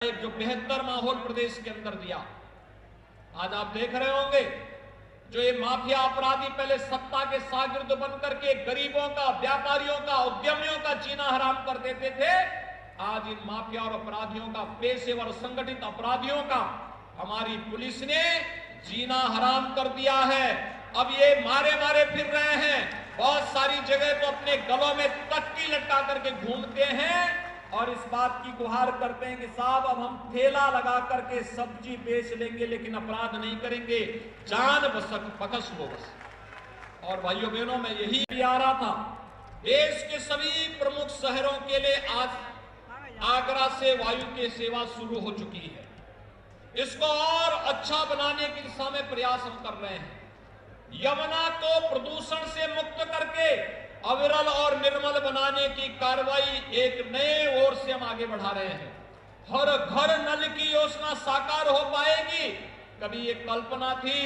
एक जो बेहतर माहौल प्रदेश के अंदर दिया। आज आप देख रहे होंगे जो ये माफिया अपराधी पहले सत्ता के शागिर्द बनकर के गरीबों का, व्यापारियों का, उद्यमियों का जीना हराम कर देते थे, आज इन माफिया और अपराधियों का, पेशेवर संगठित अपराधियों का हमारी पुलिस ने जीना हराम कर दिया है। अब ये मारे मारे फिर रहे हैं, बहुत सारी जगह तो अपने गलों में तख्ती लटका करके घूमते हैं और इस बात की गुहार करते हैं कि साहब अब हम ठेला लगा करके सब्जी बेच लेंगे लेकिन अपराध नहीं करेंगे, जान बकस लो बस। और भाइयों बहनों, मैं यही भी आ रहा था, देश के सभी प्रमुख शहरों के लिए आज आगरा से वायु की सेवा शुरू हो चुकी है। इसको और अच्छा बनाने की दिशा में प्रयास हम कर रहे हैं। यमुना को प्रदूषण से मुक्त करके अविरल और निर्मल बनाने की कार्रवाई एक नए ओर से हम आगे बढ़ा रहे हैं। हर घर नल की योजना साकार हो पाएगी, कभी ये कल्पना थी,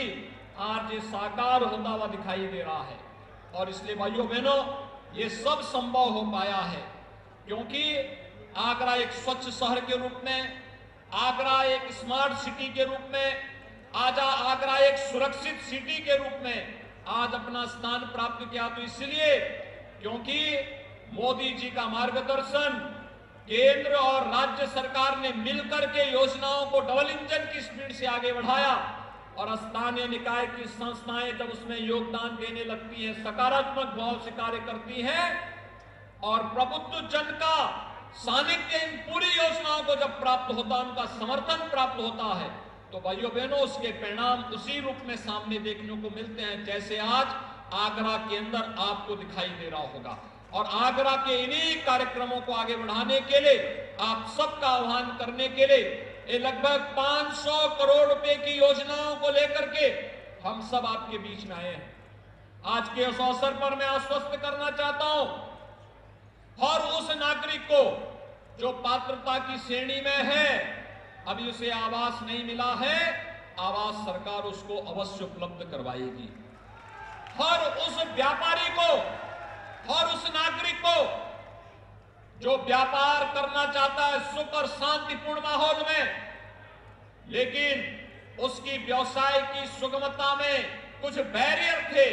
आज ये साकार होता हुआ दिखाई दे रहा है। और इसलिए भाइयों बहनों, ये सब संभव हो पाया है क्योंकि आगरा एक स्वच्छ शहर के रूप में, आगरा एक स्मार्ट सिटी के रूप में, आज आगरा एक सुरक्षित सिटी के रूप में आज अपना स्थान प्राप्त किया। तो इसलिए क्योंकि मोदी जी का मार्गदर्शन, केंद्र और राज्य सरकार ने मिलकर के योजनाओं को डबल इंजन की स्पीड से आगे बढ़ाया और स्थानीय निकाय की संस्थाएं जब उसमें योगदान देने लगती हैं, सकारात्मक भाव से कार्य करती हैं और प्रबुद्ध जन का सानिध्य इन पूरी योजनाओं को जब प्राप्त होता है, उनका समर्थन प्राप्त होता है, तो भाइयों बहनों उसके परिणाम उसी रूप में सामने देखने को मिलते हैं जैसे आज आगरा के अंदर आपको दिखाई दे रहा होगा। और आगरा के इन्हीं कार्यक्रमों को आगे बढ़ाने के लिए, आप सबका आह्वान करने के लिए, ये लगभग 500 करोड़ रुपए की योजनाओं को लेकर के हम सब आपके बीच में आए हैं। आज के इस अवसर पर मैं आश्वस्त करना चाहता हूं, हर उस नागरिक को जो पात्रता की श्रेणी में है, अभी उसे आवास नहीं मिला है, आवास सरकार उसको अवश्य उपलब्ध करवाएगी। हर उस व्यापारी को, हर उस नागरिक को जो व्यापार करना चाहता है सुख और शांतिपूर्ण माहौल में, लेकिन उसकी व्यवसाय की सुगमता में कुछ बैरियर थे,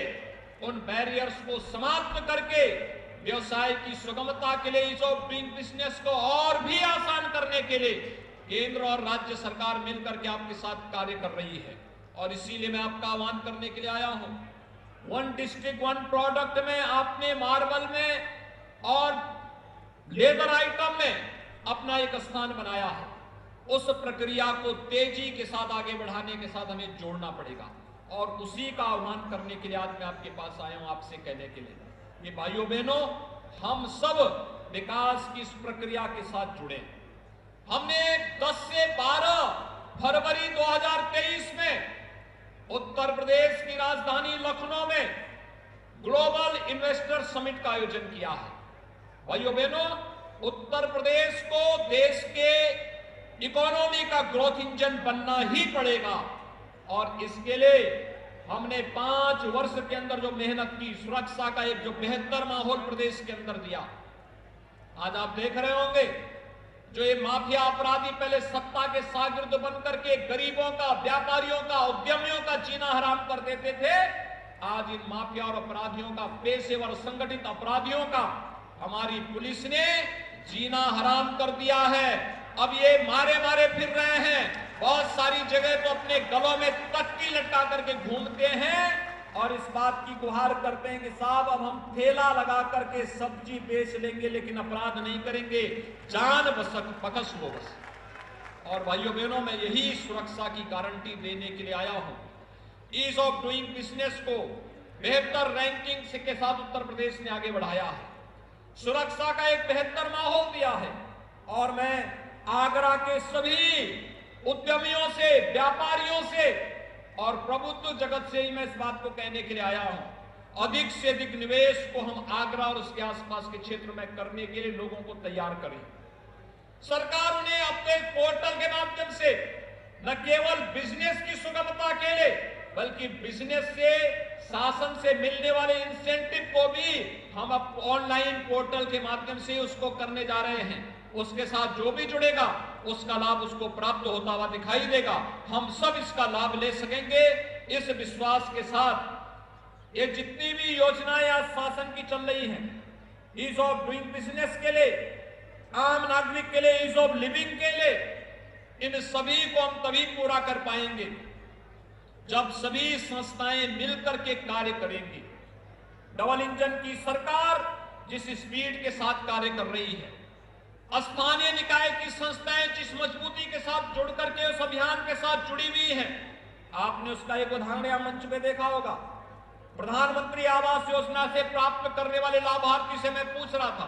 उन बैरियर्स को समाप्त करके व्यवसाय की सुगमता के लिए, ईज ऑफ डूइंग बिजनेस को और भी आसान करने के लिए केंद्र और राज्य सरकार मिलकर के आपके साथ कार्य कर रही है। और इसीलिए मैं आपका आह्वान करने के लिए आया हूं। वन डिस्ट्रिक्ट वन प्रोडक्ट में आपने मार्बल में और लेदर आइटम में अपना एक स्थान बनाया है, उस प्रक्रिया को तेजी के साथ आगे बढ़ाने के साथ हमें जोड़ना पड़ेगा। और उसी का आह्वान करने के लिए आज मैं आपके पास आया हूं, आपसे कहने के लिए कि भाइयों बहनों, हम सब विकास की इस प्रक्रिया के साथ जुड़े। हमने 10 से 12 फरवरी 2023 में उत्तर प्रदेश की राजधानी लखनऊ में ग्लोबल इन्वेस्टर समिट का आयोजन किया है। भाइयों बहनों, उत्तर प्रदेश को देश के इकोनॉमी का ग्रोथ इंजन बनना ही पड़ेगा और इसके लिए हमने 5 वर्ष के अंदर जो मेहनत की, सुरक्षा का एक जो बेहतर माहौल प्रदेश के अंदर दिया। आज आप देख रहे होंगे जो ये माफिया अपराधी पहले सत्ता के शागिर्द बनकर के गरीबों का, व्यापारियों का, उद्यमियों का जीना हराम कर देते थे, आज इन माफिया और अपराधियों का, पेशेवर संगठित अपराधियों का हमारी पुलिस ने जीना हराम कर दिया है। अब ये मारे मारे फिर रहे हैं, बहुत सारी जगह तो अपने गलों में तख्ती लटका करके घूमते हैं और इस बात की गुहार करते हैं कि साहब अब हम ठेला लगा करके सब्जी बेच लेंगे लेकिन अपराध नहीं करेंगे, जान बकस लो बस। और भाइयों बहनों, मैं यही सुरक्षा की गारंटी देने के लिए आया हूं। ईज ऑफ डूइंग बिजनेस को बेहतर रैंकिंग से के साथ उत्तर प्रदेश ने आगे बढ़ाया है, सुरक्षा का एक बेहतर माहौल दिया है। और मैं आगरा के सभी उद्यमियों से, व्यापारियों से और प्रबुद्ध जगत से ही मैं इस बात को कहने के लिए आया हूं, अधिक से अधिक निवेश को हम आगरा और उसके आसपास के क्षेत्र में करने के लिए लोगों को तैयार करें। सरकार उन्हें अपने पोर्टल के माध्यम से न केवल बिजनेस की सुगमता के लिए बल्कि बिजनेस से, शासन से मिलने वाले इंसेंटिव को भी हम अब ऑनलाइन पोर्टल के माध्यम से उसको करने जा रहे हैं। उसके साथ जो भी जुड़ेगा उसका लाभ उसको प्राप्त होता हुआ दिखाई देगा। हम सब इसका लाभ ले सकेंगे इस विश्वास के साथ ये जितनी भी योजनाएं आज शासन की चल रही हैं, ईज ऑफ डूइंग बिजनेस के लिए, आम नागरिक के लिए ईज ऑफ लिविंग के लिए, इन सभी को हम तभी पूरा कर पाएंगे जब सभी संस्थाएं मिलकर के कार्य करेंगी। डबल इंजन की सरकार जिस स्पीड के साथ कार्य कर रही है, स्थानीय निकाय की संस्थाएं जिस मजबूती के साथ जुड़ करके उस अभियान के साथ जुड़ी हुई हैं, आपने उसका एक उदाहरण यहां मंच पे देखा होगा। प्रधानमंत्री आवास योजना से प्राप्त करने वाले लाभार्थी से मैं पूछ रहा था,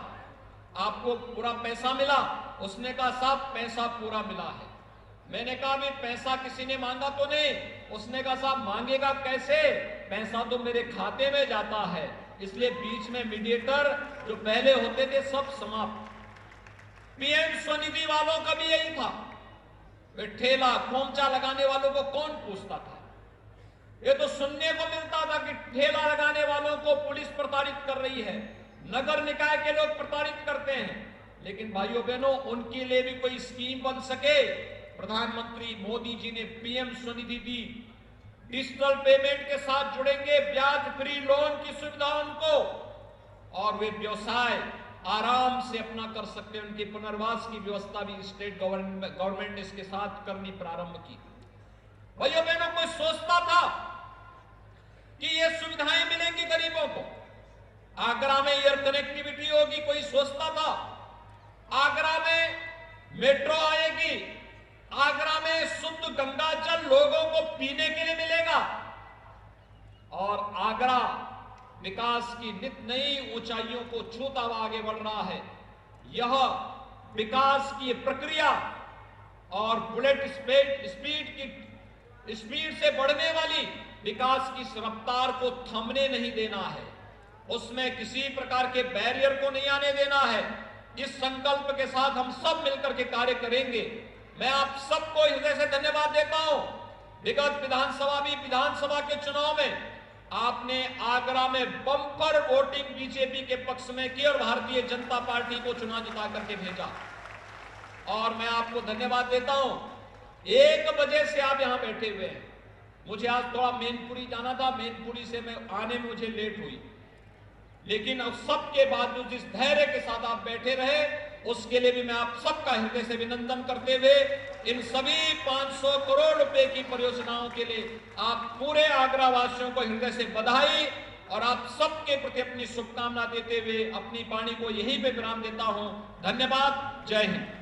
आपको पूरा पैसा मिला? उसने कहा साहब पैसा पूरा मिला है। मैंने कहा भी पैसा किसी ने मांगा तो नहीं? उसने कहा साहब मांगेगा कैसे, पैसा तो मेरे खाते में जाता है। इसलिए बीच में मीडिएटर जो पहले होते थे सब समाप्त। पीएम स्वनिधि वालों का भी यही था, वे ठेला खोमचा लगाने वालों को कौन पूछता था? ये तो सुनने को मिलता था कि ठेला लगाने वालों को पुलिस प्रताड़ित कर रही है, नगर निकाय के लोग प्रताड़ित करते हैं। लेकिन भाइयों बहनों, उनके लिए भी कोई स्कीम बन सके। प्रधानमंत्री मोदी जी ने पीएम स्वनिधि दी, डिजिटल पेमेंट के साथ जुड़ेंगे, ब्याज फ्री लोन की सुविधा उनको, और वे व्यवसाय आराम से अपना कर सकते हैं। उनकी पुनर्वास की व्यवस्था भी स्टेट गवर्नमेंट ने इसके साथ करनी प्रारंभ की। भाइयों बहनों, कोई सोचता था कि ये सुविधाएं मिलेंगी गरीबों को? आगरा में एयर कनेक्टिविटी होगी, कोई सोचता था? आगरा में मेट्रो आएगी, आगरा में शुद्ध गंगा जल लोगों को पीने के लिए मिलेगा, और आगरा विकास की नित नई ऊंचाइयों को छूता हुआ आगे बढ़ रहा है। यह विकास की प्रक्रिया और बुलेट स्पीड से बढ़ने वाली विकास की रफ्तार को थमने नहीं देना है, उसमें किसी प्रकार के बैरियर को नहीं आने देना है। इस संकल्प के साथ हम सब मिलकर के कार्य करेंगे। मैं आप सबको हृदय से धन्यवाद देता हूं। विगत विधानसभा के चुनाव में आपने आगरा में बम्पर वोटिंग बीजेपी के पक्ष में की और भारतीय जनता पार्टी को चुनाव जिता करके भेजा, और मैं आपको धन्यवाद देता हूं। 1 बजे से आप यहां बैठे हुए हैं। मुझे आज थोड़ा मैनपुरी जाना था, मैनपुरी से मैं आने में मुझे लेट हुई, लेकिन अब सबके बावजूद जिस धैर्य के साथ आप बैठे रहे, उसके लिए भी मैं आप सबका हृदय से अभिनंदन करते हुए इन सभी 500 करोड़ रुपए की परियोजनाओं के लिए आप पूरे आगरा वासियों को हृदय से बधाई और आप सबके प्रति अपनी शुभकामना देते हुए अपनी वाणी को यहीं पे विराम देता हूं। धन्यवाद। जय हिंद।